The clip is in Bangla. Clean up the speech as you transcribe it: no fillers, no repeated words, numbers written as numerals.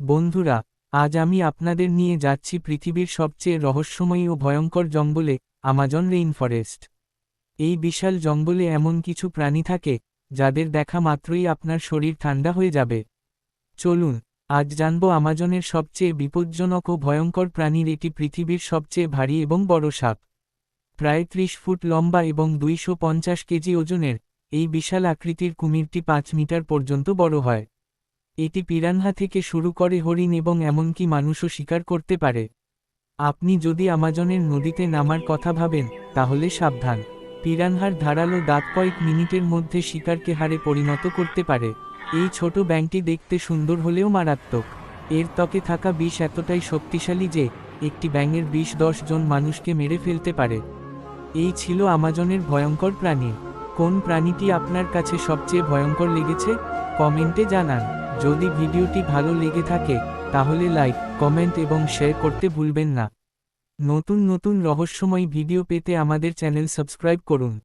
বন্ধুরা, আজ আমি আপনাদের নিয়ে যাচ্ছি পৃথিবীর সবচেয়ে রহস্যময়ী ও ভয়ঙ্কর জঙ্গলে, আমাজন রেইনফরেস্ট। এই বিশাল জঙ্গলে এমন কিছু প্রাণী থাকে যাদের দেখা মাত্রই আপনার শরীর ঠান্ডা হয়ে যাবে। চলুন, আজ জানব আমাজনের সবচেয়ে বিপজ্জনক ও ভয়ঙ্কর প্রাণীর এটি পৃথিবীর সবচেয়ে ভারী এবং বড় সাপ। প্রায় 30 ফুট লম্বা এবং 250 কেজি ওজনের, এই বিশাল আকৃতির কুমিরটি 5 মিটার পর্যন্ত বড় হয়। এটি পিরানহা থেকে শুরু করে হরিণ এবং এমনকি মানুষও শিকার করতে পারে। আপনি যদি আমাজনের নদীতে নামার কথা ভাবেন, তাহলে সাবধান। পিরানহার ধারালো দাঁত কয়েক মিনিটের মধ্যে শিকারকে হারে পরিণত করতে পারে। এই ছোট ব্যাঙটি দেখতে সুন্দর হলেও মারাত্মক। এর ত্বকে থাকা বিষ এতটাই শক্তিশালী যে একটি ব্যাঙের বিষ 10 জন মানুষকে মেরে ফেলতে পারে। এই ছিল আমাজনের ভয়ঙ্কর প্রাণী। কোন প্রাণীটি আপনার কাছে সবচেয়ে ভয়ঙ্কর লেগেছে? কমেন্টে জানান। যদি ভিডিওটি ভালো লেগে থাকে, তাহলে লাইক, কমেন্ট এবং শেয়ার করতে ভুলবেন না। নতুন নতুন রহস্যময় ভিডিও পেতে আমাদের চ্যানেল সাবস্ক্রাইব করুন।